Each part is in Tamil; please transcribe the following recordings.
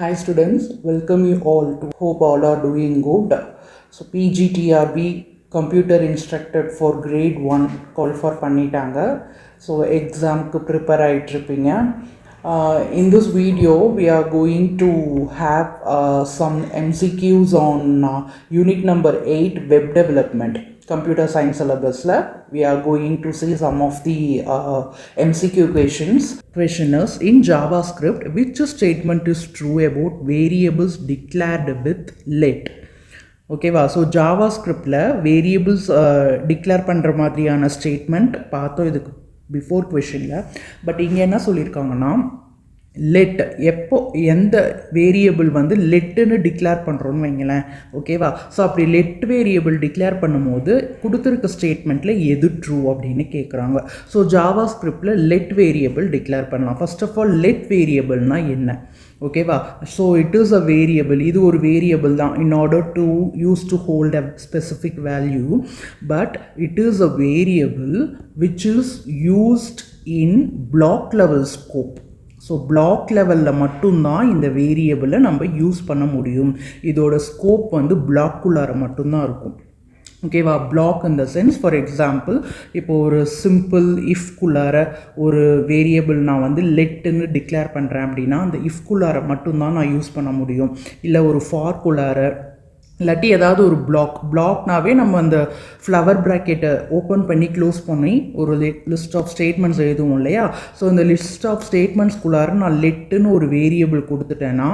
Hi students, welcome you all to hope all are doing good. So PG TRB Computer Instructed for grade 1 call for பண்ணிட்டாங்க. So exam க்கு prepare ஆயிட்டிருப்பீங்க. In this video we are going to have some MCQs on unit number 8 web development. Computer Science Syllabus we are going to see some of the MCQ questioners in JavaScript. Which statement is true about variables declared with let? Okay, so JavaScript variables declare பண்ற மாதிரியான ஸ்டேட்மெண்ட் பார்த்தோம் இதுக்கு பிஃபோர் கொஷினில். பட் இங்கே என்ன சொல்லியிருக்காங்கன்னா லெட் எப்போ எந்த வேரியபிள் வந்து லெட்டுன்னு டிக்ளேர் பண்ணுறோன்னு வைங்களேன். ஓகேவா, ஸோ அப்படி லெட் வேரியபிள் டிக்ளேர் பண்ணும்போது கொடுத்துருக்க ஸ்டேட்மெண்ட்டில் எது ட்ரூ அப்படின்னு கேட்குறாங்க. ஸோ ஜாவா ஸ்கிரிப்டில் லெட் வேரியபிள் டிக்ளேர் பண்ணலாம். ஃபர்ஸ்ட் ஆஃப் ஆல் லெட் வேரியபிள்னால் என்ன? ஓகேவா, so it is a variable. இது ஒரு வேரியபிள் தான் in order to use to hold a specific value, but it is a variable which is used in block level scope. So block லெவலில் மட்டும்தான் இந்த வேரியபிளை நம்ம யூஸ் பண்ண முடியும். இதோட ஸ்கோப் வந்து பிளாக்குள்ளார மட்டும்தான் இருக்கும். ஓகேவா, black in the sense for example இப்போ ஒரு சிம்பிள் இஃப்குள்ளார ஒரு வேரியபிள் நான் வந்து லெட்டுன்னு டிக்ளேர் பண்ணுறேன் அப்படின்னா அந்த இஃப்குள்ளார மட்டும்தான் நான் யூஸ் பண்ண முடியும். இல்லை ஒரு ஃபார்க்குள்ளார இல்லாட்டி ஏதாவது ஒரு பிளாக்னாவே நம்ம அந்த ஃப்ளவர் ப்ராக்கெட்டை ஓப்பன் பண்ணி க்ளோஸ் பண்ணி ஒரு லிஸ்ட் ஆஃப் ஸ்டேட்மெண்ட்ஸ் எழுதுவோம் இல்லையா. ஸோ இந்த லிஸ்ட் ஆஃப் ஸ்டேட்மெண்ட்ஸ்குள்ளார நான் லெட்டுன்னு ஒரு வேரியபிள் கொடுத்துட்டேன்னா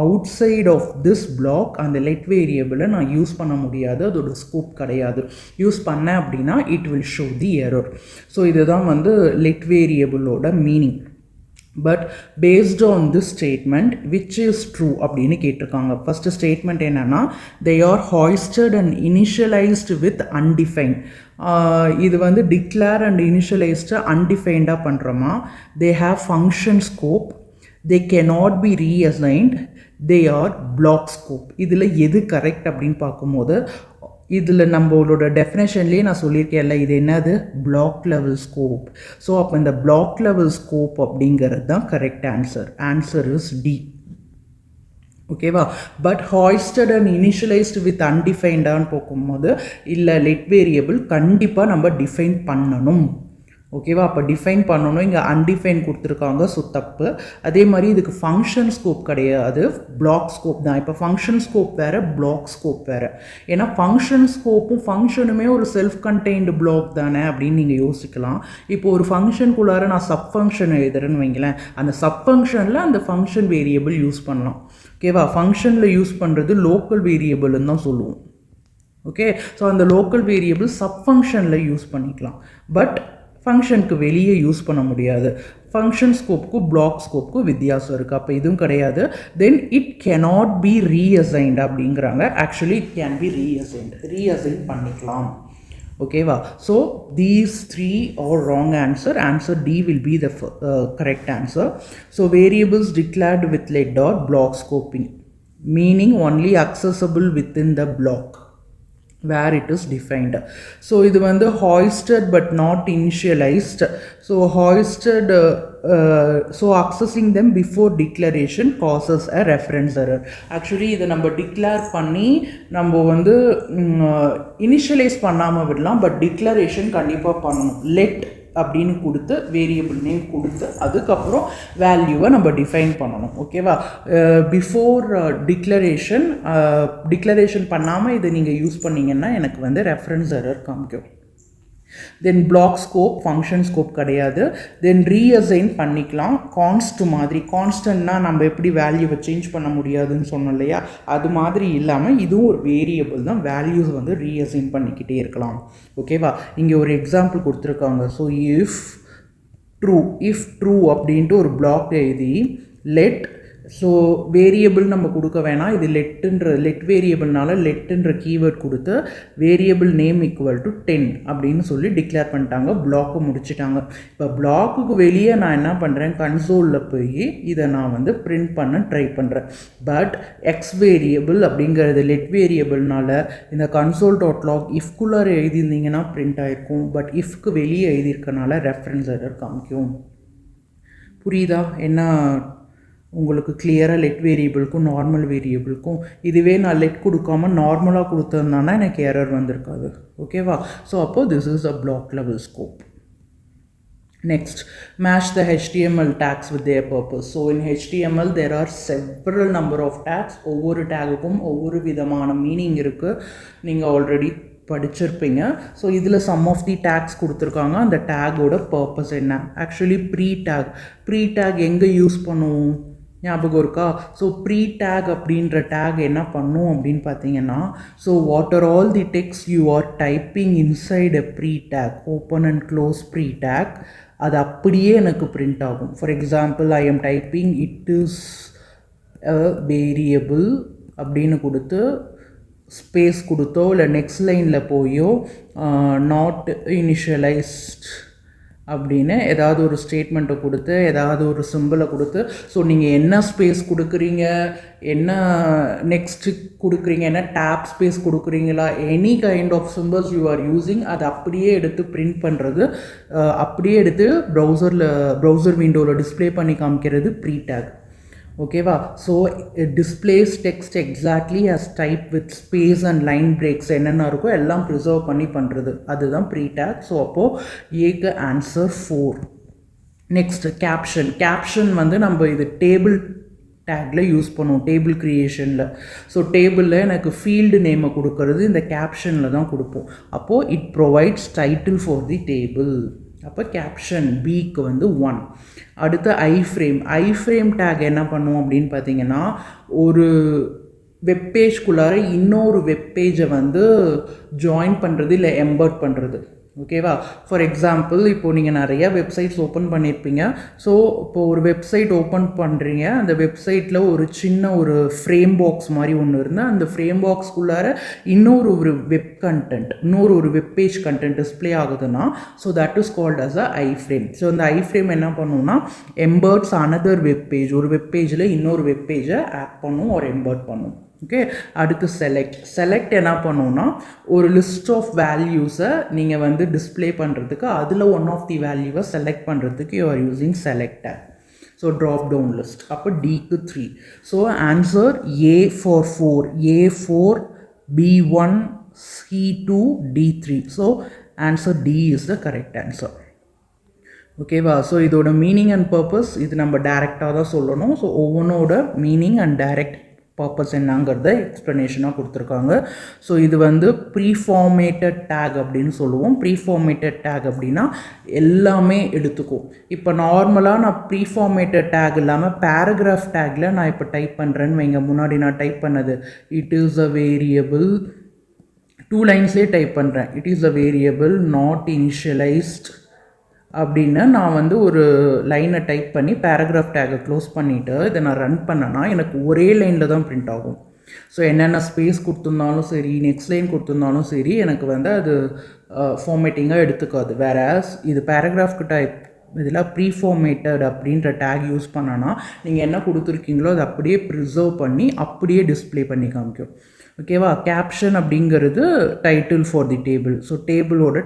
outside of this block அந்த லெட் வேரியபிளை நான் யூஸ் பண்ண முடியாது, அதோட ஸ்கோப் கிடையாது. யூஸ் பண்ணேன் அப்படின்னா it will show the error. So இதுதான் வந்து லெட் வேரியபிளோட meaning. But based on this statement which is true அப்படின்னு கேட்டிருக்காங்க. ஃபர்ஸ்ட் ஸ்டேட்மெண்ட் என்னன்னா they are hoisted and initialized with undefine. இது வந்து டிக்ளேர் அண்ட் இனிஷியலைஸ்டு அன்டிஃபைன்டாக பண்ணுறோமா. They have function scope, they cannot be reassigned, they are block scope. இதில் எது கரெக்ட் அப்படின்னு பார்க்கும்போது இதில் நம்மளோட டெஃபினேஷன்லேயே நான் சொல்லியிருக்கேன்ல, இது என்னது பிளாக் லெவல் ஸ்கோப். ஸோ அப்போ இந்த பிளாக் லெவல் ஸ்கோப் அப்படிங்கிறது தான் correct answer. Answer is D. ஓகேவா, பட் ஹாய்ஸ்டட் அண்ட் இனிஷியலைஸ்டு வித் அன்டிஃபைன்டான்னு போகும்போது இல்லை லெட் வேரியபிள் கண்டிப்பாக நம்ம டிஃபைன் பண்ணணும். ஓகேவா, அப்போ டிஃபைன் பண்ணணும். இங்கே அன்டிஃபைன் கொடுத்துருக்காங்க, ஸோ தப்பு. அதே மாதிரி இதுக்கு ஃபங்க்ஷன் ஸ்கோப் கிடையாது, பிளாக் ஸ்கோப் தான். இப்போ ஃபங்க்ஷன் ஸ்கோப் வேறு, பிளாக் ஸ்கோப் வேறு. ஏன்னா ஃபங்க்ஷன் ஸ்கோப்பும் ஃபங்க்ஷனுமே ஒரு செல்ஃப் கண்டெய்ன்டு பிளாக் தானே அப்படின்னு நீங்கள் யோசிக்கலாம். இப்போ ஒரு ஃபங்க்ஷனுக்குள்ளார நான் சப் ஃபங்க்ஷன் எழுதுறேன்னு வைங்களேன், அந்த சப் ஃபங்க்ஷனில் அந்த ஃபங்க்ஷன் வேரியபிள் யூஸ் பண்ணலாம். ஓகேவா, ஃபங்க்ஷனில் யூஸ் பண்ணுறது லோக்கல் வேரியபிள்னு தான் சொல்லுவோம். ஓகே, ஸோ அந்த லோக்கல் வேரியபிள் சப் ஃபங்க்ஷனில் யூஸ் பண்ணிக்கலாம், பட் ஃபங்க்ஷனுக்கு வெளியே யூஸ் பண்ண முடியாது. ஃபங்க்ஷன் ஸ்கோப்புக்கும் பிளாக் ஸ்கோப்புக்கும் வித்தியாசம் இருக்குது. அப்போ இதுவும் கிடையாது. தென் இட் கேனாட் பி ரீஅசைன்ட் அப்படிங்கிறாங்க. Actually it can be reassign பண்ணிக்கலாம். ஓகேவா, so these three R wrong answer. Answer D will be the correct answer. So variables declared with let or black scoping, meaning only accessible within the black where it is defined. So இது வந்து hoisted but not initialized. So hoisted so accessing them before declaration causes a reference error. Actually இதை நம்ம டிக்ளேர் பண்ணி நம்ம வந்து இனிஷியலைஸ் பண்ணாமல் விடலாம், பட் டிக்ளரேஷன் கண்டிப்பாக பண்ணணும். லெட் அப்படின்னு கொடுத்து வேரியபிள் நேம் கொடுத்து அதுக்கப்புறம் வேல்யூவை நம்ம டிஃபைன் பண்ணணும். ஓகேவா, பிஃபோர் டிக்ளரேஷன் பண்ணாமல் இதை நீங்கள் யூஸ் பண்ணிங்கன்னா எனக்கு வந்து ரெஃபரன்ஸ் எரர் காமிக்கும். Then black scope function scope கிடையாது. தென் ரீஅசைன் பண்ணிக்கலாம். கான்ஸ்ட் மாதிரி, கான்ஸ்டன்ட்னா நம்ம எப்படி வேல்யூவை சேஞ்ச் பண்ண முடியாதுன்னு சொன்னோம் இல்லையா, அது மாதிரி இல்லாமல் இதுவும் ஒரு வேரியபிள் தான், வேல்யூஸ் வந்து ரீஅசைன் பண்ணிக்கிட்டே இருக்கலாம். ஓகேவா, இங்கே ஒரு எக்ஸாம்பிள் கொடுத்துருக்காங்க. ஸோ இஃப் ட்ரூ அப்படின்ட்டு ஒரு பிளாக் எழுதி லெட், ஸோ வேரியபிள் நம்ம கொடுக்க வேணாம், இது லெட் வேரியபிள்னால லெட்டுன்ற கீவேர்ட் கொடுத்து வேரியபிள் நேம் ஈக்குவல் டு 10 அப்படின்னு சொல்லி டிக்ளேர் பண்ணிட்டாங்க. பிளாக்கு முடிச்சுட்டாங்க. இப்போ பிளாக்குக்கு வெளியே நான் என்ன பண்ணுறேன், கன்சோலில் போய் இதை நான் வந்து பிரிண்ட் பண்ண ட்ரை பண்ணுறேன். பட் எக்ஸ் வேரியபிள் அப்படிங்கிறது லெட் வேரியபிள்னால இந்த கன்சோல் டாட் லாக் இஃப்குள்ளார எழுதியிருந்தீங்கன்னா பிரிண்ட் ஆகிருக்கும், பட் இஃப்க்கு வெளியே எழுதியிருக்கனால ரெஃபரன்ஸ் எரர் காமிக்கும். புரியுதா என்ன உங்களுக்கு கிளியராக லெட் வேரியபிளுக்கும் நார்மல் வேரியபிளுக்கும். இதுவே நான் லெட் கொடுக்காம நார்மலாக கொடுத்துருந்தானா எனக்கு எரர் வந்திருக்காது. ஓகேவா? ஸோ அப்போது this is a black level scope. Next, match the HTML tags with their purpose. So in HTML there are several number of tags. ஒவ்வொரு டேகுக்கும் ஒவ்வொரு விதமான மீனிங் இருக்குது, நீங்கள் ஆல்ரெடி படிச்சிருப்பீங்க. ஸோ இதில் சம் ஆஃப் தி டேக்ஸ் கொடுத்துருக்காங்க. அந்த டேகோட பர்பஸ் என்ன? ஆக்சுவலி ப்ரீ டேக் எங்கே யூஸ் பண்ணுவோம் ஞாபகம் இருக்கா? ஸோ ப்ரீ டேக் அப்படின்ற டேக் என்ன பண்ணும் அப்படின்னு பார்த்தீங்கன்னா, so what are all the text you are typing inside a pre take, open and close pre take, அது அப்படியே எனக்கு பிரிண்ட் ஆகும். For example, I am typing it is a variable அப்படின்னு கொடுத்து ஸ்பேஸ் கொடுத்தோ இல்லை நெக்ஸ்ட் லைனில் போயோ நாட் இனிஷியலைஸ்ட் அப்படின்னு ஏதாவது ஒரு ஸ்டேட்மெண்ட்டை கொடுத்து ஏதாவது ஒரு சிம்பிளை கொடுத்து, ஸோ நீங்கள் என்ன ஸ்பேஸ் கொடுக்குறீங்க, என்ன நெக்ஸ்ட்டு கொடுக்குறீங்க, என்ன டேப் ஸ்பேஸ் கொடுக்குறீங்களா, any kind of symbols you are using, அதை அப்படியே எடுத்து பிரிண்ட் பண்ணுறது, அப்படியே எடுத்து ப்ரௌசர் விண்டோவில் டிஸ்பிளே பண்ணி காமிக்கிறது ப்ரீ டேக். ஓகேவா? So displays text exactly as type with space and line breaks என்னென்ன இருக்கோ எல்லாம் ப்ரிசர்வ் பண்ணி பண்ணுறது, அதுதான் ப்ரீ டேக். ஸோ அப்போது ஏக்கு ஆன்சர் 4. நெக்ஸ்ட் கேப்ஷன் வந்து நம்ம இது டேபிள் டேக்கில் யூஸ் பண்ணுவோம், டேபிள் க்ரியேஷனில். ஸோ டேபிளில் எனக்கு ஃபீல்டு நேமை கொடுக்கறது இந்த கேப்ஷனில் தான் கொடுப்போம். அப்போது it provides title for the table. அப்போ கேப்ஷன் பிக்கு வந்து 1. அடுத்து ஐஃப்ரேம் டேக் என்ன பண்ணுவோம் அப்படின்னு பார்த்தீங்கன்னா, ஒரு வெப்பேஜ்குள்ளார இன்னொரு வெப்பேஜை வந்து ஜாயின் பண்ணுறது இல்லை எம்பர்ட் பண்ணுறது. ஓகேவா? ஃபார் எக்ஸாம்பிள், இப்போது நீங்கள் நிறையா வெப்சைட்ஸ் ஓப்பன் பண்ணியிருப்பீங்க. ஸோ இப்போது ஒரு வெப்சைட் ஓப்பன் பண்ணுறீங்க, அந்த வெப்சைட்டில் ஒரு சின்ன ஒரு ஃப்ரேம் பாக்ஸ் மாதிரி ஒன்று இருந்தால் அந்த ஃப்ரேம் பாக்ஸ்குள்ளார இன்னொரு வெப்பேஜ் கண்டென்ட் டிஸ்பிளே ஆகுதுன்னா, so that is called as a iframe. So அந்த ஐஃப்ரேம் என்ன பண்ணுன்னா, எம்பர்ட்ஸ் அனதர் வெப்பேஜ், ஒரு வெப்பேஜில் இன்னொரு வெப்பேஜை ஆட் பண்ணும் ஒரு எம்பர்ட் பண்ணும். ஓகே. அடுத்து செலக்ட் என்ன பண்ணுன்னா, ஒரு லிஸ்ட் ஆஃப் வேல்யூஸை நீங்கள் வந்து டிஸ்பிளே பண்ணுறதுக்கு அதில் ஒன் ஆஃப் தி வேல்யூவை செலக்ட் பண்ணுறதுக்கு you are using select tag. So drop down list. அப்போ டிக்கு 3. So answer A for 4, A4, B1, C2, D3. So answer D is the correct answer. ஓகேவா? ஸோ இதோட மீனிங் அண்ட் பர்பஸ் இது நம்ம டைரெக்டாக தான் சொல்லணும். ஸோ ஒவ்வொன்றோட மீனிங் அண்ட் டைரக்ட் பர்பஸ் என்னங்கிறத எக்ஸ்ப்ளனேஷனாக கொடுத்துருக்காங்க. ஸோ இது வந்து ப்ரீஃபார்மேட்டட் டேக் அப்படின்னு சொல்லுவோம். ப்ரீஃபார்மேட்டட் டேக் அப்படின்னா எல்லாமே எடுத்துக்கும். இப்போ நார்மலாக நான் ப்ரீஃபார்மேட்டட் டேக் இல்லாமல் பேராகிராஃப் டேக்கில் நான் இப்போ டைப் பண்ணுறேன்னு வைங்க. முன்னாடி நான் டைப் பண்ணது இட் இஸ் அ வேரியபிள், 2 லைன்ஸ்லேயே டைப் பண்ணுறேன், it is a variable not initialized அப்படின்னு நான் வந்து ஒரு லைனை டைப் பண்ணி பேராகிராஃப் டேக்கை க்ளோஸ் பண்ணிவிட்டு இதை நான் ரன் பண்ணேன்னா எனக்கு ஒரே லைனில் தான் பிரிண்ட் ஆகும். ஸோ என்னென்ன ஸ்பேஸ் கொடுத்துருந்தாலும் சரி, நெக்ஸ்ட் லைன் கொடுத்துருந்தாலும் சரி, எனக்கு வந்து அது ஃபார்மேட்டிங்காக எடுத்துக்காது. வேறஸ் இது பேராகிராஃப்க்கு டைப் இதில் ப்ரீஃபார்மேட்டட் அப்படின்ற டேக் யூஸ் பண்ணனா நீங்கள் என்ன கொடுத்துருக்கீங்களோ அதை அப்படியே ப்ரிசர்வ் பண்ணி அப்படியே டிஸ்பிளே பண்ணி காமிக்கும். ஓகேவா? கேப்ஷன் அப்படிங்கிறது title for the table. So டேபிளோட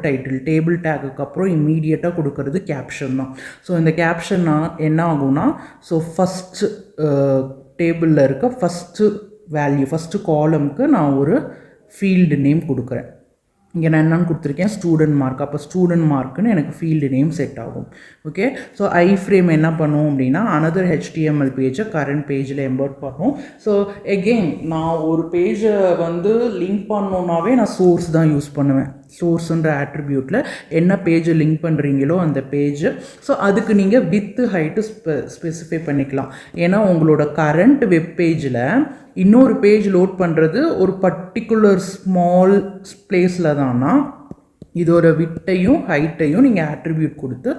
டேபிள் டேக்குக்கு அப்புறம் இம்மீடியட்டாக கொடுக்கறது கேப்ஷன் தான். ஸோ இந்த கேப்ஷன்னா என்ன ஆகும்னா, ஸோ ஃபஸ்ட்டு டேபிளில் இருக்க ஃபஸ்ட்டு காலம்க்கு நான் ஒரு ஃபீல்டு நேம் கொடுக்குறேன். இங்கே நான் என்னென்னு கொடுத்துருக்கேன், ஸ்டூடெண்ட் மார்க். அப்போ ஸ்டூடெண்ட் மார்க்குன்னு எனக்கு ஃபீல்டு நேம் செட் ஆகும். ஓகே. ஸோ ஐஃப்ரேம் என்ன பண்ணும் அப்படின்னா, அனதர் HTML பேஜை கரண்ட் பேஜில் எம்பர்ட் பண்ணும். ஸோ எகெயின் நான் ஒரு பேஜை வந்து லிங்க் பண்ணணுன்னாவே நான் சோர்ஸ் தான் யூஸ் பண்ணுவேன். சோர்ஸுன்ற ஆட்ரிபியூட்டில் என்ன பேஜை லிங்க் பண்ணுறீங்களோ அந்த பேஜு. ஸோ அதுக்கு நீங்கள் வித்து ஹைட்டு ஸ்பெசிஃபை பண்ணிக்கலாம். ஏன்னா உங்களோட கரண்ட் வெப் பேஜில் இன்னொரு பேஜ் லோட் பண்ணுறது ஒரு பர்டிகுலர் ஸ்மால் பிளேஸில் தான்னா இதோட விட்டையும் ஹைட்டையும் நீங்கள் ஆட்ரிபியூட் கொடுத்து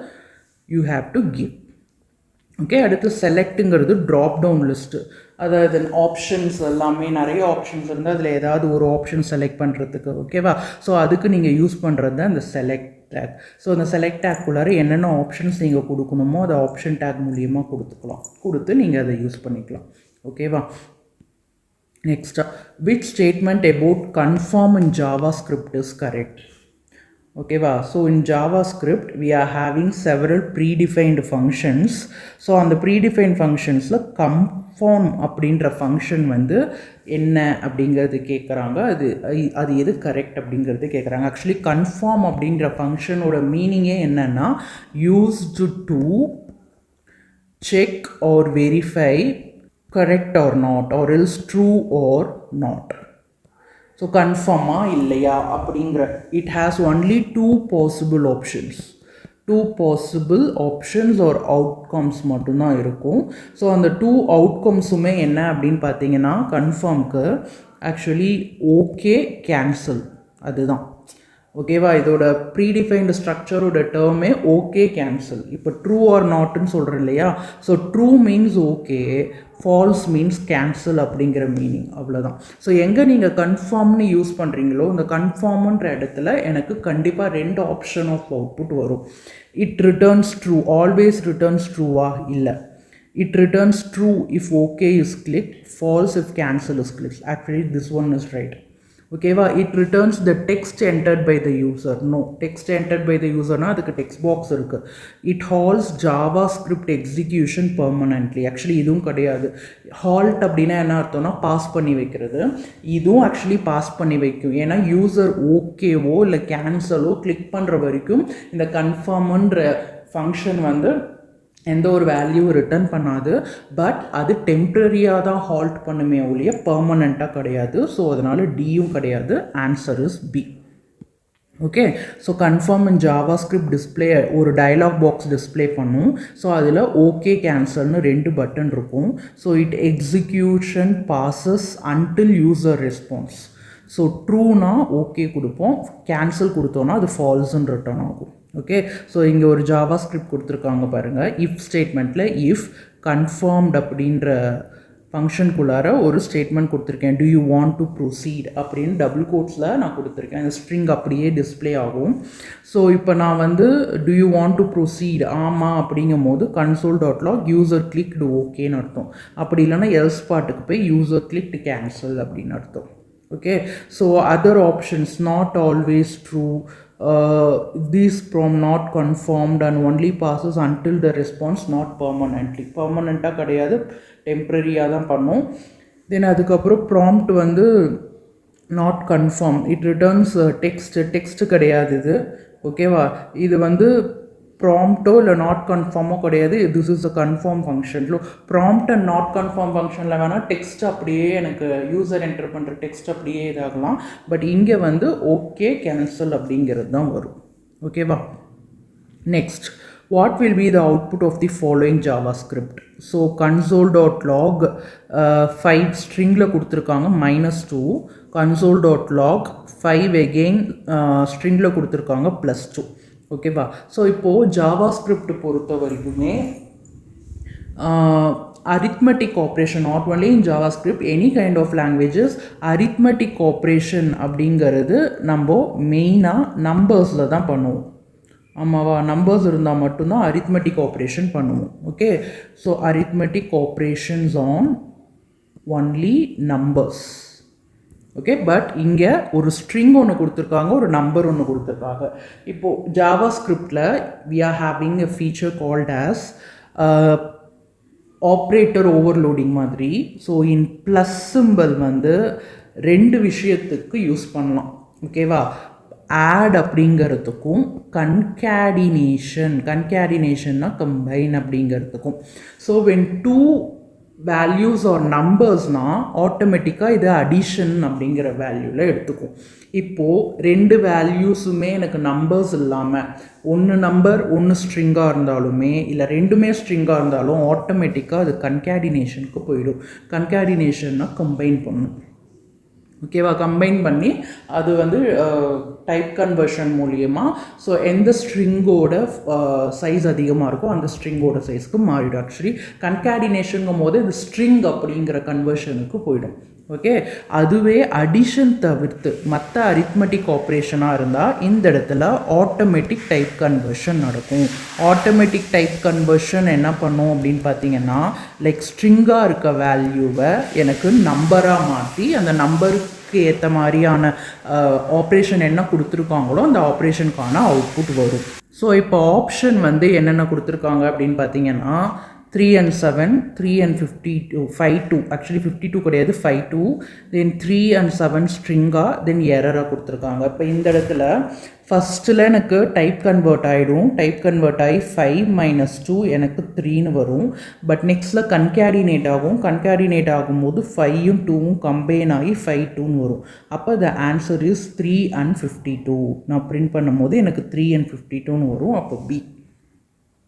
you have to give. Okay. அடுத்து செலக்ட்டுங்கிறது ட்ராப் டவுன் லிஸ்ட்டு. அதாவது ஆப்ஷன்ஸ் எல்லாமே நிறைய ஆப்ஷன்ஸ் இருந்தால் அதில் ஏதாவது ஒரு ஆப்ஷன் செலக்ட் பண்ணுறதுக்கு. ஓகேவா? ஸோ அதுக்கு நீங்கள் யூஸ் பண்ணுறது தான் இந்த செலக்ட் டேக். ஸோ அந்த செலக்ட் டேக்குள்ளார என்னென்ன ஆப்ஷன்ஸ் நீங்கள் கொடுக்கணுமோ அதை ஆப்ஷன் டேக் மூலியமாக கொடுத்து நீங்கள் அதை யூஸ் பண்ணிக்கலாம். ஓகேவா? Next, which statement about confirm in JavaScript is correct? Okay, so in JavaScript we are having several predefined functions. So on the predefined functions conform அப்படின்ற function வந்து என்ன அப்படிங்கிறது கேட்குறாங்க. அது எது கரெக்ட் அப்படிங்கிறது கேட்குறாங்க. ஆக்சுவலி conform அப்படின்ற ஃபங்க்ஷனோட மீனிங்கே என்னன்னா used to check or verify correct or not, or else true or not. So confirm illaya அப்படிங்கிற it has only two possible options or outcomes மட்டும்தான் இருக்கும். ஸோ அந்த டூ அவுட்கம்ஸுமே என்ன அப்படின்னு பார்த்தீங்கன்னா கன்ஃபார்ம்க்கு ஆக்சுவலி ஓகே கேன்சல் அதுதான். ஓகேவா, இதோட ப்ரீடிஃபைன்டு ஸ்ட்ரக்சரோட டேர்மே ஓகே கேன்சல். இப்போ ட்ரூ ஆர் நாட்னு சொல்கிறேன் இல்லையா, so true means okay, falls means cancel அப்படிங்கிற மீனிங், அவ்வளோதான். ஸோ எங்கே நீங்கள் கன்ஃபார்ம்னு யூஸ் பண்ணுறீங்களோ இந்த கன்ஃபார்ம்ன்ற இடத்துல எனக்கு கண்டிப்பாக ரெண்டு ஆப்ஷன் ஆஃப் அவுட்புட் வரும். It returns true, always returns ட்ரூவா இல்லை, it returns true if okay is clicked, false if cancel is clicked. Actually this one is right. Okay, it returns the text entered by the user. No, text entered by the user na adukku text box irukku. It halts JavaScript execution permanently. Actually idhum kadiyadu. Halt அப்படினா என்ன அர்த்தம்னா பாஸ் பண்ணி வைக்கிறது. இதுவும் ஆக்சுவலி பாஸ் பண்ணி வைக்கும். ஏன்னா யூசர் ஓகேவோ இல்லை கேன்சலோ கிளிக் பண்ணுற வரைக்கும் இந்த கன்ஃபார்ம்ன்ற ஃபங்க்ஷன் வந்து எந்த ஒரு வேல்யூ ரிட்டர்ன் பண்ணாது. பட் அது டெம்ப்ரரியாக தான் ஹால்ட் பண்ணுமே ஒழிய பர்மனெண்ட்டாக கிடையாது. ஸோ அதனால் டியும் கிடையாது. Answer is B. Okay, so confirm in JavaScript display ஒரு டயலாக் பாக்ஸ் டிஸ்பிளே பண்ணும். ஸோ அதில் ஓகே கேன்சல்னு ரெண்டு பட்டன் இருக்கும். So it execution passes until user response. So ட்ரூனா ஓகே கொடுப்போம், கேன்சல் கொடுத்தோன்னா அது ஃபால்ஸ்ன்னு ரிட்டர்ன் ஆகும். ஓகே, ஸோ இங்கே ஒரு ஜாவாஸ்கிரிப்ட் கொடுத்துருக்காங்க பாருங்கள். இஃப் ஸ்டேட்மெண்ட்டில் இஃப் கன்ஃபார்ம்ட் அப்படின்ற ஃபங்க்ஷனுக்குள்ளார ஒரு ஸ்டேட்மெண்ட் கொடுத்துருக்கேன். To you want to proceed அப்படின்னு டபுள் கோட்ஸில் நான் கொடுத்துருக்கேன். அந்த ஸ்ட்ரிங் அப்படியே டிஸ்பிளே ஆகும். ஸோ இப்போ நான் வந்து to you want to proceed ஆமாம் அப்படிங்கும் போது console.log யூசர் கிளிக்டு ஓகேன்னு அர்த்தம். அப்படி இல்லைன்னா எல்ஸ் பார்ட்டுக்கு போய் யூசர் கிளிக்டு கேன்சல் அப்படின்னு அர்த்தம். Okay, so other options not always true, this from not confirmed and only passes until the response not permanently. permanent-ஆ கிடையாது, டெம்ப்ரரியாக தான் பண்ணும். தென் அதுக்கப்புறம் ப்ராம்ப்ட் வந்து not confirm, it returns text கிடையாது இது. ஓகேவா, இது வந்து ப்ராம்ப்டோ இல்லை நாட் கன்ஃபார்மோ கிடையாது. This is a confirm function. Prompt and not confirm ஃபங்க்ஷனில் வேணால் டெக்ஸ்ட் அப்படியே எனக்கு யூசர் என்டர் பண்ணுற டெக்ஸ்ட் அப்படியே இதாகலாம். பட் இங்கே வந்து ஓகே கேன்சல் அப்படிங்கிறது தான் வரும். ஓகேவா, next what will be the output of the following JavaScript? So console.log 5 stringல கொடுத்துருக்காங்க -2, console.log 5 again stringல கொடுத்துருக்காங்க +2. ஓகேவா, ஸோ இப்போது ஜாவாஸ்கிரிப்ட் பொறுத்த வரைக்குமே arithmetic operation, not only in JavaScript, any kind of languages, arithmetic operation அப்படிங்கிறது நம்ம மெயினாக நம்பர்ஸில் தான் பண்ணுவோம். ஆமாவா, நம்பர்ஸ் இருந்தால் மட்டும்தான் arithmetic operation பண்ணுவோம். Okay, so arithmetic operations on only numbers. Okay, but இங்கே ஒரு ஸ்ட்ரிங் ஒன்று கொடுத்துருக்காங்க, ஒரு நம்பர் ஒன்று கொடுத்துருக்காங்க. இப்போது ஜாவாஸ்கிரிப்டில் we are having a feature called as operator overloading மாதிரி. ஸோ இன் ப்ளஸ் சிம்பிள் வந்து ரெண்டு விஷயத்துக்கு யூஸ் பண்ணலாம். ஓகேவா, ஆட் அப்படிங்கிறதுக்கும் கன்கேடினேஷன்னா கம்பைன் அப்படிங்கிறதுக்கும். So when two values are நம்பர்ஸ்னால் ஆட்டோமேட்டிக்காக இது அடிஷன் அப்படிங்கிற வேல்யூவில் எடுத்துக்கும். இப்போது ரெண்டு வேல்யூஸுமே எனக்கு நம்பர்ஸ் இல்லாமல் ஒன்று நம்பர் ஒன்று ஸ்ட்ரிங்காக இருந்தாலுமே இல்லை ரெண்டுமே ஸ்ட்ரிங்காக இருந்தாலும் ஆட்டோமேட்டிக்காக அது கன்கேடினேஷனுக்கு போயிடும். கன்கேடினேஷன்னா கம்பைன் பண்ணும். ஓகேவா, கம்பைன் பண்ணி அது வந்து டைப் கன்வர்ஷன் மூலியமாக ஸோ எந்த ஸ்ட்ரிங்கோட சைஸ் அதிகமாக இருக்கோ அந்த ஸ்ட்ரிங்கோட சைஸ்க்கு மாறிடும். ஆக்சுவலி கன்கேடினேஷனுங்கும் போது இது ஸ்ட்ரிங் அப்படிங்கிற கன்வர்ஷனுக்கு போயிடும். ஓகே, அதுவே அடிஷன் தவிர்த்து மற்ற அரித்மெட்டிக் ஆப்ரேஷனாக இருந்தால் இந்த இடத்துல ஆட்டோமேட்டிக் டைப் கன்வர்ஷன் நடக்கும். ஆட்டோமேட்டிக் டைப் கன்வர்ஷன் என்ன பண்ணும் அப்படின்னு பார்த்தீங்கன்னா லைக் ஸ்ட்ரிங்காக இருக்க வேல்யூவை எனக்கு நம்பராக மாற்றி அந்த நம்பருக்கு ஏற்ற மாதிரியான ஆப்ரேஷன் என்ன கொடுத்துருக்காங்களோ அந்த ஆப்ரேஷனுக்கான அவுட்புட் வரும். ஸோ இப்போ ஆப்ஷன் வந்து என்னென்ன கொடுத்துருக்காங்க அப்படின்னு பார்த்தீங்கன்னா 3 and 7, 3 and 52, 52, actually 52 கிடையாது 52, then 3 and 7 string-ஆ then error-ஆ கொடுத்துருக்காங்க. இப்போ இந்த இடத்துல ஃபஸ்ட்டில் எனக்கு டைப் கன்வெர்ட் ஆகிடும், டைப் கன்வெர்ட் ஆகி 5 minus 2 எனக்கு 3ன்னு வரும். பட் நெக்ஸ்ட்டில் கன்கேடினேட் ஆகும், கன்கேடினேட் ஆகும்போது 5ம் 2ம் கம்பைன் ஆகி 5 2ன்னு வரும். அப்போ த ஆன்சர் இஸ் 3 and 52. நான் பிரிண்ட் பண்ணும்போது எனக்கு 3 and 52ன்னு வரும். அப்போ பி.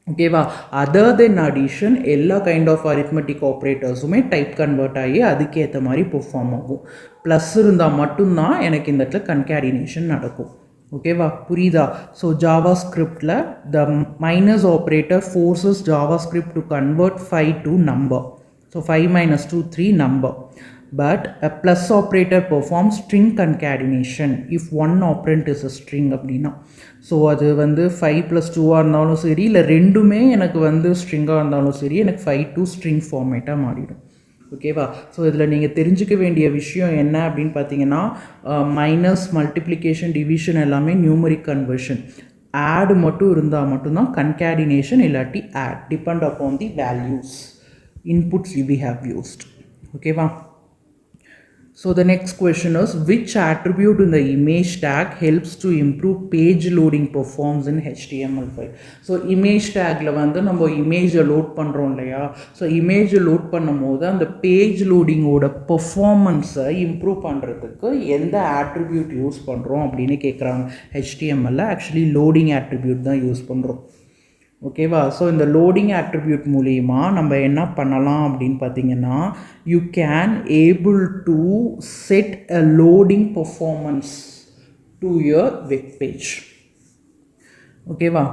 ஓகேவா? அதர் தென் அடிஷன் எல்லா கைண்ட் ஆஃப் அரித்மெட்டிக் ஆப்ரேட்டர்ஸுமே டைப் கன்வெர்ட் ஆகி அதுக்கேற்ற மாதிரி பெர்ஃபார்ம் ஆகும். ப்ளஸ் இருந்தால் மட்டும்தான் எனக்கு இந்த இடத்துல கன்கேடினேஷன் நடக்கும். ஓகேவா? புரியுதா? ஸோ JavaScriptல the minus operator forces JavaScript to convert 5 to number. So 5 minus 2 3 number. But a plus operator performs string concatenation if one operand is a string அப்படின்னா. ஸோ அது வந்து 5 plus 2ஆக இருந்தாலும் சரி, இல்லை ரெண்டுமே எனக்கு வந்து ஸ்ட்ரிங்காக இருந்தாலும் சரி, எனக்கு 5 to string ஃபார்மேட்டாக மாறிடும். ஓகேவா? ஸோ இதில் நீங்கள் தெரிஞ்சுக்க வேண்டிய விஷயம் என்ன அப்படின்னு பார்த்தீங்கன்னா, மைனஸ், மல்டிப்ளிகேஷன், டிவிஷன் எல்லாமே நியூமரிக் கன்வர்ஷன். ஆட் மட்டும் இருந்தால் மட்டும்தான் கன்கேடினேஷன், இல்லாட்டி add depend upon the values inputs we have used. Okay va? So the next question is, which attribute in the image tag helps to improve page loading performance in HTML5? So image tag la vandu நம்ம image load பண்றோம் இல்லையா? So image load பண்ணும்போது அந்த page loading ஓட performance improve பண்றதுக்கு எந்த attribute யூஸ் பண்றோம் அப்படின்னு கேக்குறாங்க. HTML ல actually loading attribute தான் யூஸ் பண்றோம். ஓகேவா? ஸோ இந்த லோடிங் ஆட்ரிபியூட் மூலிமா நம்ம என்ன பண்ணலாம் அப்படின்னு பார்த்தீங்கன்னா, you can able to set a loading performance to your web page. ஓகேவா?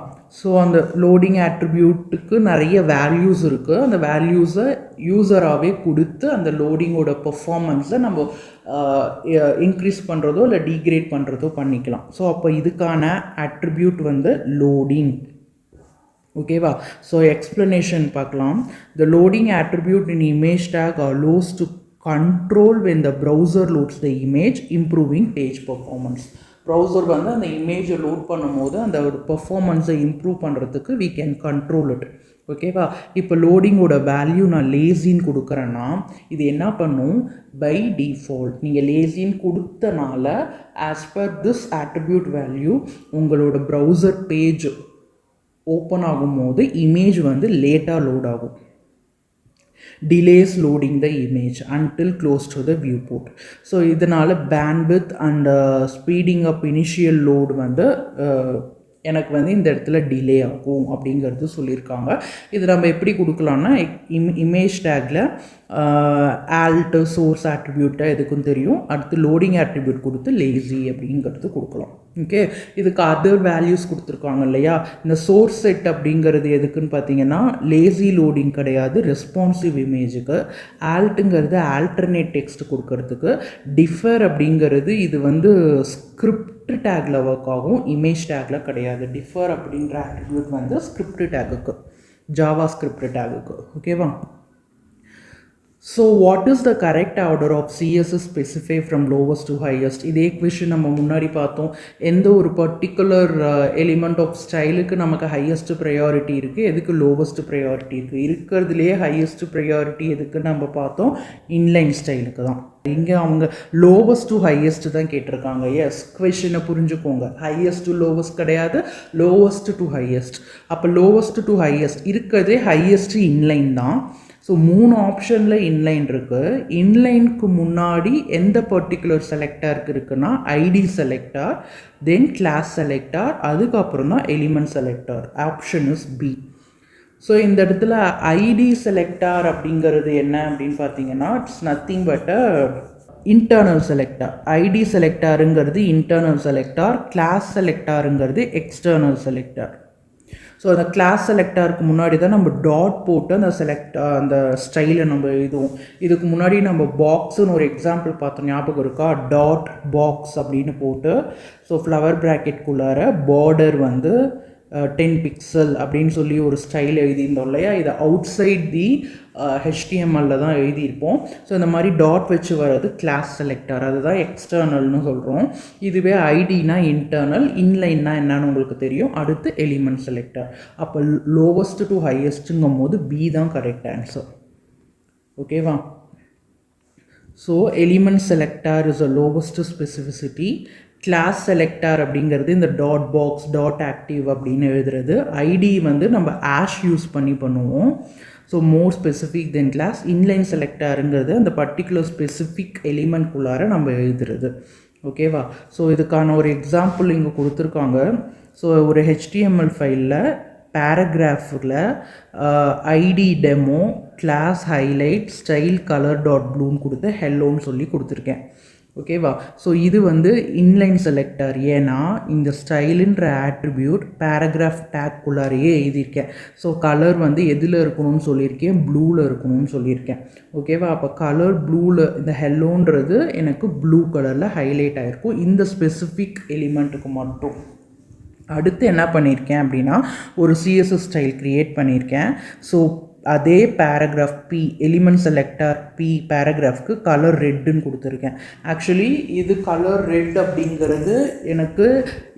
ஸோ அந்த லோடிங் ஆட்ரிபியூட்டுக்கு நிறைய வேல்யூஸ் இருக்குது. அந்த வேல்யூஸை யூஸராகவே கொடுத்து அந்த லோடிங்கோட பர்ஃபார்மன்ஸை நம்ம இன்க்ரீஸ் பண்ணுறதோ இல்லை டீக்ரேட் பண்ணுறதோ பண்ணிக்கலாம். ஸோ அப்போ இதுக்கான ஆட்ரிபியூட் வந்து லோடிங். ஓகேவா? ஸோ எக்ஸ்பிளனேஷன் பார்க்கலாம். The loading attribute in image tag allows to control when the browser loads the image, improving page performance. browser வந்து அந்த இமேஜை லோட் பண்ணும்போது அந்த ஒரு பெர்ஃபார்மன்ஸை இம்ப்ரூவ் பண்ணுறதுக்கு we can control it. ஓகேவா? இப்போ லோடிங்கோட வேல்யூ நான் லேசின்னு கொடுக்குறேன்னா இது என்ன பண்ணும்? பை டிஃபால்ட் நீங்கள் லேசின்னு கொடுத்தனால as per this attribute value உங்களோட ப்ரௌசர் பேஜ் ஓப்பன் ஆகும்போது இமேஜ் வந்து லேட்டாக லோட் ஆகும். Delays loading the image until close to the viewport. So இதனால் bandwidth and speeding up initial load வந்து எனக்கு வந்து இந்த இடத்துல டிலே ஆகும் அப்படிங்கிறது சொல்லியிருக்காங்க. இது நம்ம எப்படி கொடுக்கலாம்னா, இமேஜ் டேக்கில் ஆல்ட் சோர்ஸ் ஆட்ரிபியூட்டை எதுக்கும் தெரியும், அடுத்து லோடிங் ஆட்ரிபியூட் கொடுத்து லேசி அப்படிங்கிறது கொடுக்கலாம். ஓகே, இதுக்கு அதர் வேல்யூஸ் கொடுத்துருக்காங்க இல்லையா? இந்த சோர்ஸ் செட் அப்படிங்கிறது எதுக்குன்னு பார்த்தீங்கன்னா லேசி லோடிங் கிடையாது, ரெஸ்பான்சிவ் இமேஜுக்கு. ஆல்ட்டுங்கிறது ஆல்டர்னேட் டெக்ஸ்ட் கொடுக்கறதுக்கு. டிஃபர் அப்படிங்கிறது இது வந்து ஸ்கிரிப்ட் டேக்கில் ஒர்க் ஆகும், இமேஜ் டேக்கில் கிடையாது. டிஃபர் அப்படின்ற ஆட்ரிபியூட் வந்து ஸ்கிரிப்ட் டேக்குக்கு, ஜாவா ஸ்கிரிப்ட் டேக்குக்கு. ஓகேவா? So what is the correct order of CSS specify from lowest to highest? இதே question நம்ம முன்னாடி பார்த்தோம். எந்த ஒரு பர்டிகுலர் எலிமெண்ட் ஆஃப் ஸ்டைலுக்கு நமக்கு ஹையஸ்ட் ப்ரையாரிட்டி இருக்குது, எதுக்கு லோவஸ்ட் ப்ரையாரிட்டி இருக்குது? இருக்கிறதுலேயே ஹையஸ்ட் ப்ரையாரிட்டி எதுக்கு நம்ம பார்த்தோம்? இன்லைன் ஸ்டைலுக்கு தான். இங்கே அவங்க லோவஸ்ட் டு ஹையஸ்ட் தான் கேட்டிருக்காங்க. எஸ், கொஷனை புரிஞ்சுக்கோங்க. ஹையஸ்ட் டு லோவஸ்ட் கிடையாது, லோவஸ்ட் டு ஹையஸ்ட். அப்போ லோவஸ்ட் டு ஹையஸ்ட் இருக்கிறதே ஹையஸ்ட் இன்லைன் தான். ஸோ 3 ஆப்ஷனில் இன்லைன் இருக்குது. இன்லைனுக்கு முன்னாடி எந்த பர்டிகுலர் செலக்டாருக்கு இருக்குன்னா ID selector, then class selector, அதுக்கப்புறம் தான் element selector. Option is B. So இந்த இடத்துல ஐடி செலக்டார் அப்படிங்கிறது என்ன அப்படின்னு பார்த்தீங்கன்னா, it's nothing but a internal selector. ID செலக்டாருங்கிறது இன்டர்னல் செலக்டார், கிளாஸ் செலக்டாருங்கிறது எக்ஸ்டர்னல் செலக்டார். ஸோ அந்த கிளாஸ் செலக்டாருக்கு முன்னாடி தான் நம்ம டாட் போட்டு அந்த ஸ்டைலை நம்ம எழுதுவோம். இதுக்கு முன்னாடி நம்ம பாக்ஸுன்னு ஒரு எக்ஸாம்பிள் பார்த்தோம், ஞாபகம் இருக்கா? டாட் பாக்ஸ் அப்படின்னு போட்டு, ஸோ ஃப்ளவர் ப்ராக்கெட்குள்ளார பார்டர் வந்து 10 பிக்சல் அப்படின்னு சொல்லி ஒரு ஸ்டைல் எழுதியிருந்தோம் இல்லையா, இதை அவுட் சைட் தி ஹெச்டிஎம்எல்ல தான் எழுதியிருப்போம். ஸோ இந்த மாதிரி டாட் வச்சு வர்றது கிளாஸ் செலக்டர், அதுதான் எக்ஸ்டர்னல்னு சொல்கிறோம். இதுவே ஐடினா இன்டர்னல், இன்லைன்னா என்னன்னு உங்களுக்கு தெரியும். அடுத்து எலிமெண்ட் செலக்டர். அப்போ லோவஸ்ட் டு ஹையஸ்ட்டுங்கும் போது பி தான் கரெக்ட் ஆன்சர். ஓகேவா? So element selector is a lowest specificity. Class selector அப்படிங்கிறது இந்த டாட் பாக்ஸ் டாட் ஆக்டிவ் அப்படின்னு எழுதுறது. ஐடி வந்து நம்ம ஆஷ் யூஸ் பண்ணி பண்ணுவோம். ஸோ மோர் ஸ்பெசிஃபிக் தென் கிளாஸ். இன்லைன் செலக்டருங்கிறது அந்த பர்டிகுலர் ஸ்பெசிஃபிக் எலிமெண்ட்குள்ளார நம்ம எழுதுறது. ஓகேவா? ஸோ இதுக்கான ஒரு எக்ஸாம்பிள் இங்கே கொடுத்துருக்காங்க. ஸோ ஒரு ஹெச்டிஎம்எல் ஃபைலில் பேராகிராஃபில் ID demo class highlight style colour dot ப்ளூன்னு கொடுத்து ஹெல்லோன்னு சொல்லி கொடுத்துருக்கேன். ஓகேவா? ஸோ இது வந்து இன்லைன் செலக்டர். ஏன்னா இந்த ஸ்டைலுன்ற ஆட்ரிபியூட் பேராகிராஃப் டேக்குள்ளாரையே எழுதியிருக்கேன். ஸோ கலர் வந்து எதில் இருக்கணும்னு சொல்லியிருக்கேன், ப்ளூவில் இருக்கணும்னு சொல்லியிருக்கேன். ஓகேவா? அப்போ கலர் ப்ளூவில் இந்த ஹெல்லோன்றது எனக்கு ப்ளூ கலரில் ஹைலைட் ஆகிருக்கும் இந்த ஸ்பெசிஃபிக் எலிமெண்ட்டுக்கு மட்டும். அடுத்து என்ன பண்ணியிருக்கேன் அப்படின்னா ஒரு சிஎஸ்எஸ் ஸ்டைல் க்ரியேட் பண்ணியிருக்கேன். ஸோ அதே paragraph P element selector P பேராகிராஃப்க்கு கலர் ரெட்டுன்னு கொடுத்துருக்கேன். ஆக்சுவலி இது கலர் ரெட் அப்படிங்கிறது எனக்கு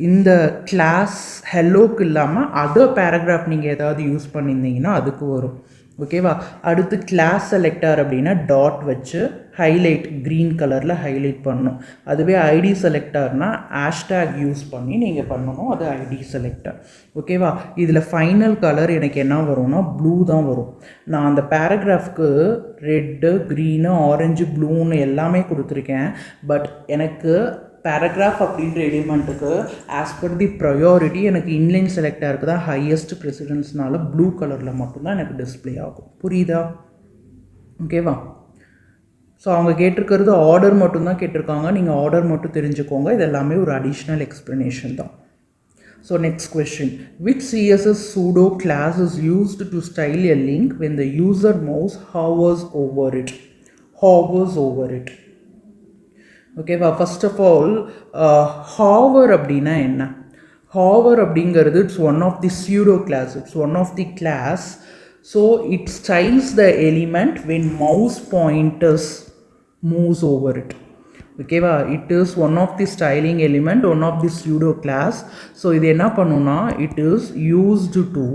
இந்த கிளாஸ் ஹெல்லோக்கு இல்லாமல் அதர் பேராகிராஃப் நீங்கள் ஏதாவது யூஸ் பண்ணியிருந்தீங்கன்னா அதுக்கு வரும். ஓகேவா? அடுத்து கிளாஸ் செலக்டர் அப்படின்னா டாட் வச்சு ஹைலைட் க்ரீன் கலரில் ஹைலைட் பண்ணணும். அதுவே ஐடி செலக்டர்னால் ஹேஷ்டேக் யூஸ் பண்ணி நீங்கள் பண்ணணும், அது ஐடி செலக்டர். ஓகேவா? இதில் ஃபைனல் கலர் எனக்கு என்ன வரும்னா ப்ளூ தான் வரும். நான் அந்த பேராகிராஃப்க்கு ரெட்டு க்ரீனு ஆரஞ்சு ப்ளூன்னு எல்லாமே கொடுத்துருக்கேன். பட் எனக்கு பேராகிராஃப் அப்படின்ற எலிமெண்ட்டுக்கு ஆஸ் பர் தி ப்ரையாரிட்டி எனக்கு இன்லைன் செலக்டருக்கு தான் ஹையஸ்ட் ப்ரெசிடென்ஸ்னால ப்ளூ கலரில் மட்டும்தான் எனக்கு டிஸ்பிளே ஆகும். புரியுதா? ஓகேவா? ஸோ அவங்க கேட்டிருக்கிறது ஆர்டர் மட்டும்தான் கேட்டிருக்காங்க. நீங்கள் ஆர்டர் மட்டும் தெரிஞ்சுக்கோங்க. இது எல்லாமே ஒரு அடிஷ்னல் எக்ஸ்ப்ளனேஷன் தான். So next question. Which CSS pseudo class is used to style a link when the user mouse hovers over it? ஓகேவா? ஃபர்ஸ்ட் ஆஃப் ஆல் ஹாவர் அப்படின்னா என்ன? ஹாவர் அப்படிங்கிறது it's one of the pseudo class. It's one of the class. So it styles the element when mouse pointers moves over it. ஓகேவா? It is one of the styling element, one of the pseudo class. So இது என்ன பண்ணுன்னா it is used to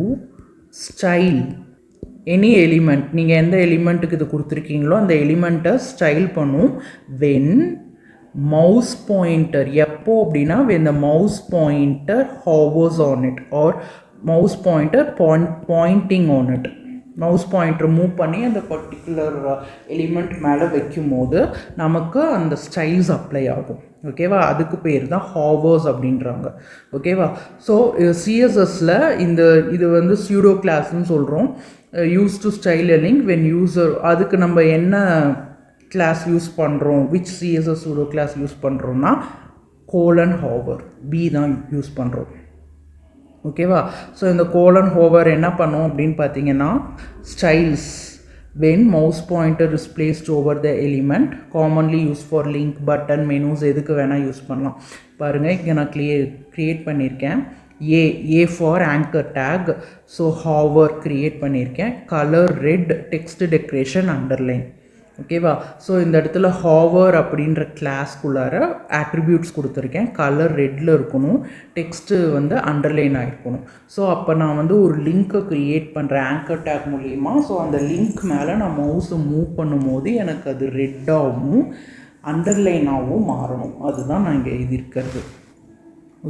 style any element. நீங்கள் எந்த எலிமெண்ட்டுக்கு இது கொடுத்துருக்கீங்களோ அந்த எலிமெண்ட்டை ஸ்டைல் பண்ணும் when mouse pointer. எப்போ அப்படின்னா when the mouse pointer hovers on it or mouse pointer pointing on it. Mouse pointer move பண்ணி அந்த பர்டிகுலர் எலிமெண்ட் மேலே வைக்கும் போது நமக்கு அந்த ஸ்டைல்ஸ் அப்ளை ஆகும். ஓகேவா? அதுக்கு பேர் தான் ஹாவர்ஸ் அப்படின்றாங்க. ஓகேவா? ஸோ சிஎஸ்எஸில் இது வந்து pseudo classன்னு சொல்கிறோம். Use to style a link when user. அதுக்கு நம்ம என்ன கிளாஸ் யூஸ் பண்ணுறோம், which CSS pseudo class use பண்ணுறோம்னா :hover பி தான் யூஸ் பண்ணுறோம். ஓகேவா? ஸோ இந்த :hover என்ன பண்ணும் அப்படின்னு பார்த்தீங்கன்னா styles when mouse pointer is placed over the element, commonly used for link, button, menus, எதுக்கு வேணால் யூஸ் பண்ணலாம். பாருங்கள், இங்கே நான் க்ரியேட் பண்ணியிருக்கேன். A for anchor tag. So hover create பண்ணியிருக்கேன். Colour red, text decoration underline. ஓகேவா? ஸோ இந்த இடத்துல ஹாவர் அப்படின்ற கிளாஸ்க்குள்ளார ஆட்ரிபியூட்ஸ் கொடுத்துருக்கேன். கலர் ரெட்டில் இருக்கணும், டெக்ஸ்ட்டு வந்து அண்டர்லைன் ஆகிருக்கணும். ஸோ அப்போ நான் வந்து ஒரு லிங்க்கை க்ரியேட் பண்ணுறேன் ஆங்கர் டேக் மூலிமா. ஸோ அந்த லிங்க் மேலே நான் மவுஸை மூவ் பண்ணும்போது எனக்கு அது ரெட்டாகவும் அண்டர்லைனாகவும் மாறணும். அதுதான் நான் இங்கே எழுதியிருக்கிறது.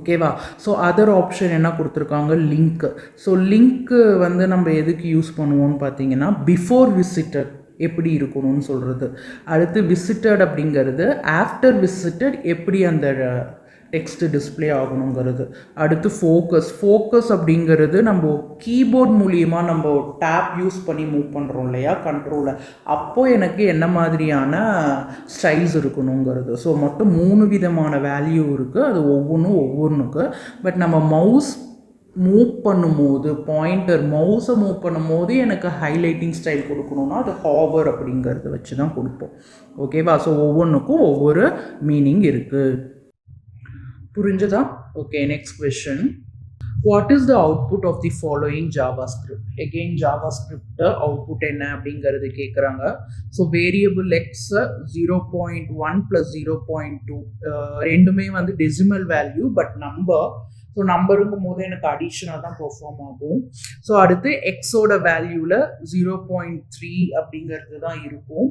ஓகேவா? ஸோ அதர் ஆப்ஷன் என்ன கொடுத்துருக்காங்க, லிங்க்கு. ஸோ லிங்க்கு வந்து நம்ம எதுக்கு யூஸ் பண்ணுவோம்னு பார்த்தீங்கன்னா பிஃபோர் விசிட்டட் எப்படி இருக்கணும்னு சொல்கிறது. அடுத்து விசிட்டட் அப்படிங்கிறது ஆஃப்டர் விசிட்டட் எப்படி அந்த டெக்ஸ்ட்டு டிஸ்பிளே ஆகணுங்கிறது. அடுத்து ஃபோக்கஸ் அப்படிங்கிறது நம்ம கீபோர்ட் மூலியமாக நம்ம டேப் யூஸ் பண்ணி மூவ் பண்ணுறோம் இல்லையா கண்ட்ரோலை, அப்போது எனக்கு என்ன மாதிரியான ஸ்டைல்ஸ் இருக்கணுங்கிறது. ஸோ மொத்தம் 3 விதமான வேல்யூ இருக்குது. அது ஒவ்வொன்றுக்கு. பட் நம்ம மவுஸ் மூவ் பண்ணும்போது மவுஸை மூவ் பண்ணும்போது எனக்கு ஹைலைட்டிங் ஸ்டைல் கொடுக்கணுன்னா அது ஹாவர் அப்படிங்கிறது வச்சு தான் கொடுப்போம். ஓகேவா? ஸோ ஒவ்வொன்றுக்கும் ஒவ்வொரு மீனிங் இருக்குது. புரிஞ்சுதா? Okay, next question. What is the output of the following JavaScript? Again, JavaScript output என்ன அப்படிங்கிறது கேட்குறாங்க. ஸோ வேரியபிள் எக்ஸ் 0.1 + 0.2 ரெண்டுமே வந்து decimal value but number. So நம்பருக்கும் போது எனக்கு அடிஷனாக தான் பெர்ஃபார்ம் ஆகும். ஸோ அடுத்து எக்ஸோட வேல்யூவில் 0.3 அப்படிங்கிறது தான் இருக்கும்.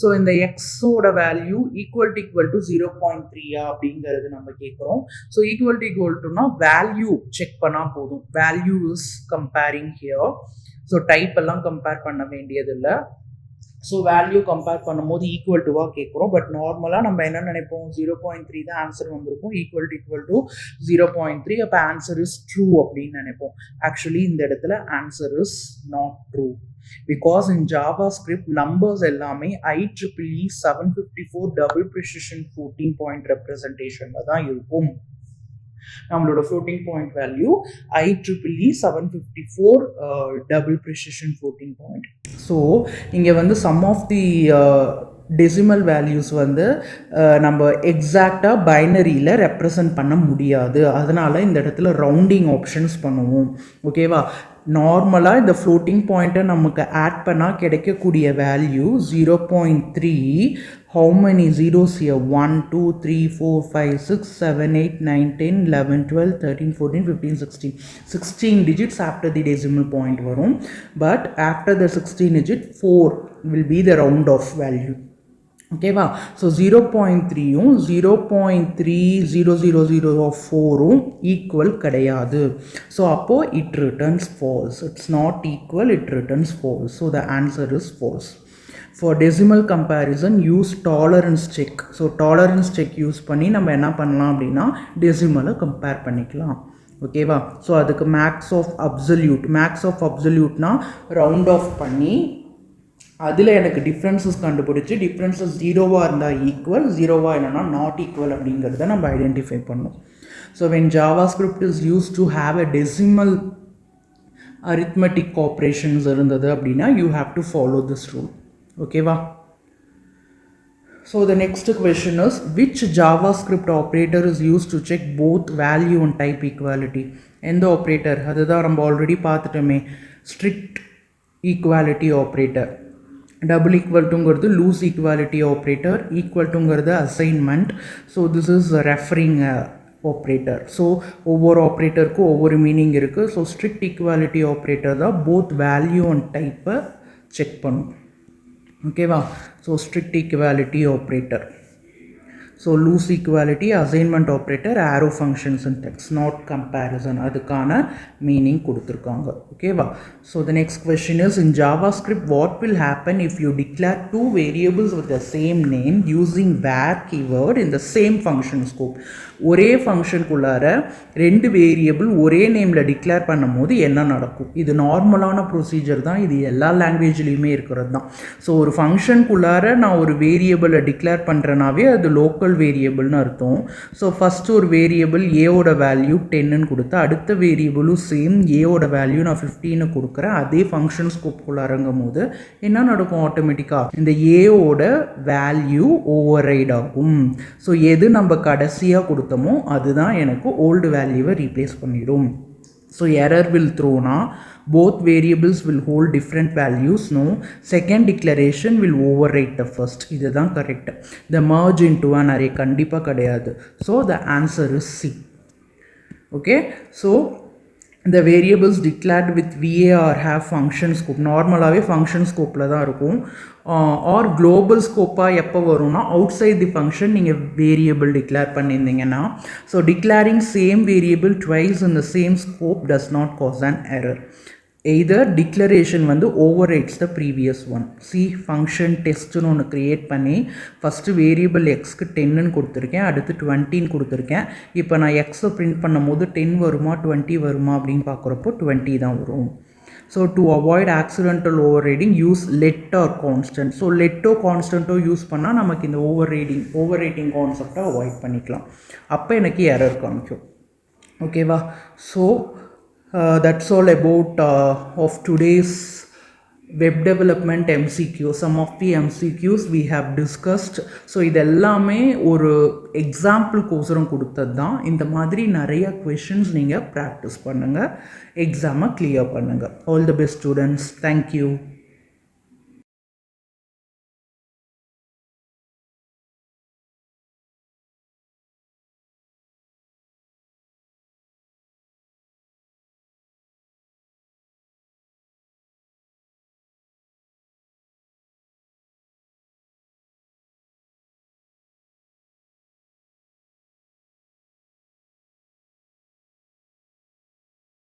ஸோ இந்த எக்ஸோட வேல்யூ ஈக்குவல் டு 0.3 அப்படிங்கிறது நம்ம கேட்குறோம். ஸோ ஈக்குவல் டுனா வேல்யூ செக் பண்ணால் போதும். Value is comparing here. So type எல்லாம் கம்பேர் பண்ண வேண்டியதில்லை. ஸோ வேல்யூ கம்பேர் பண்ணும்போது ஈக்குவல் டுவாக கேட்குறோம். பட் நார்மலாக நம்ம என்ன நினைப்போம், 0.3 தான் ஆன்சர் வந்திருக்கும். Equal to 0.3. அப்போ ஆன்சர் இஸ் ட்ரூ அப்படின்னு நினைப்போம். ஆக்சுவலி இந்த இடத்துல answer is not true. Because in JavaScript numbers எல்லாமே IEEE 754 double precision floating point ரெப்ரசன்டேஷனில் தான் இருக்கும். நம்மளோட floating point value IEEE 754 double precision floating point. So இங்கே வந்து some of the decimal values வந்து நம்ம எக்ஸாக்டாக பைனரியில் ரெப்ரசன்ட் பண்ண முடியாது. அதனால் இந்த இடத்துல ரவுண்டிங் ஆப்ஷன்ஸ் பண்ணுவோம். ஓகேவா? நார்மலாக இந்த ஃப்ளோட்டிங் பாயிண்ட்டை நமக்கு ஆட் பண்ணால் கிடைக்கக்கூடிய value 0.3. How many zeros here? 1, 2, 3, 4, 5, 6, 7, 8, 9, 10, 11, 12, 13, 14, 15, 16. 16 digits after the decimal point varum. But after the 16 digit, 4 will be the round off value. Okay va? So 0.3 0.3000 equal kadayadu. So appo it returns false. It's not equal, it returns false. So the answer is false. For decimal comparison, use tolerance check. So tolerance check use பண்ணி நம்ம என்ன பண்ணலாம் அப்படின்னா டெசிமலை கம்பேர் பண்ணிக்கலாம். ஓகேவா? ஸோ அதுக்கு மேக்ஸ் ஆஃப் அப்சல்யூட்னா ரவுண்ட் ஆஃப் பண்ணி அதில் எனக்கு டிஃப்ரென்சஸ் கண்டுபிடிச்சி டிஃப்ரென்சஸ் 0வாக இருந்தால் ஈக்குவல், 0வாக இல்லைனா நாட் ஈக்குவல் அப்படிங்கிறத நம்ம ஐடென்டிஃபை பண்ணோம். So when JavaScript is used to have a decimal arithmetic operations இருந்தது அப்படின்னா you have to follow this rule. Okay va? So the next question is, which JavaScript operator is used to check both value and type equality? And the operator adha நம்ம already பார்த்துட்டோமே, strict equality operator. Double equal to loose equality operator, equal to assignment. So this is a referring operator. So ஒவ்வொரு ஆப்ரேட்டருக்கு ஒவ்வொரு மீனிங் இருக்குது. ஸோ strict equality operator தான் both value and type check பண்ணும். ஓகேவா? So strict equality operator. So loose equality, assignment operator, arrow function syntax, not comparison. அதுக்கான மீனிங் கொடுத்துருக்காங்க. ஓகேவா? So the next question is, in JavaScript what will happen if you declare two variables with the same name using var keyword in the same function scope? ஒரே ஃபங்க்ஷனுக்குள்ளார ரெண்டு வேரியபிள் ஒரே நேமில் டிக்ளேர் பண்ணும் போது என்ன நடக்கும்? இது நார்மலான ப்ரொசீஜர் தான். இது எல்லா லாங்குவேஜ்லேயுமே இருக்கிறது தான். ஸோ ஒரு ஃபங்க்ஷனுக்குள்ளார நான் ஒரு வேரியபிளை டிக்ளேர் பண்ணுறேனாவே அது லோக்கல் வேரியபிள்னு அர்த்தம். ஸோ ஃபஸ்ட்டு ஒரு வேரியபிள் ஏவோட வேல்யூ 10ன்னு கொடுத்தா அடுத்த வேரியபிளும் சேம் ஏவோட வேல்யூ நான் 15 கொடுக்குறேன். அதே ஃபங்க்ஷன் ஸ்கோப்புக்குள்ளாரங்கும் போது என்ன நடக்கும்? ஆட்டோமேட்டிக்காக இந்த ஏவோட வேல்யூ ஓவர் ரைட் ஆகும். ஸோ எது நம்ம கடைசியாக கொடுத்தோமோ அதுதான் எனக்கு ஓல்டு வேல்யூவை ரீப்ளேஸ் பண்ணிடும். So error will Drona both variables will hold different values. No, second declaration will overwrite the first. இதுதான் correct. the merge into an array கண்டிப்பாக கிடையாது. So the answer is C. Okay, so the variables declared with var have function scope. நார்மலாகவே ஃபங்க்ஷன் ஸ்கோப்பில் தான் இருக்கும். ஆர் குளோபல் ஸ்கோப்பாக எப்போ வரும்னா அவுட் சைட் தி ஃபங்க்ஷன் நீங்கள் வேரியபிள் டிக்ளேர் பண்ணியிருந்தீங்கன்னா. So declaring same variable twice in the same scope does not cause an error. Either declaration வந்து overwrites the previous one. See function டெஸ்ட்டுன்னு ஒன்று க்ரியேட் பண்ணி ஃபஸ்ட்டு வேரியபிள் எக்ஸ்க்கு 10ன்னு கொடுத்துருக்கேன், அடுத்து 20ன்னு கொடுத்துருக்கேன். இப்போ நான் எக்ஸை பிரிண்ட் பண்ணும் போது 10 வருமா 20 வருமா அப்படின்னு பார்க்குறப்போ 20 தான் வரும். So to avoid accidental overwriting use let or constant. So லெட்டோ கான்ஸ்டன்ட்டோ யூஸ் பண்ணால் நமக்கு இந்த ஓவர் ரைட்டிங் கான்செப்டை அவாய்ட் பண்ணிக்கலாம். அப்போ எனக்கு எரர் காமிக்கும். ஓகேவா? So that's all about of today's web development MCQ, some of the MCQs we have discussed. So இதெல்லாமே ஒரு எக்ஸாம்பிள் கோசரம் கொடுத்தது தான். இந்த மாதிரி நிறைய கொஷின்ஸ் நீங்கள் ப்ராக்டிஸ் பண்ணுங்கள், எக்ஸாமை கிளியர் பண்ணுங்கள். All the best students. Thank you.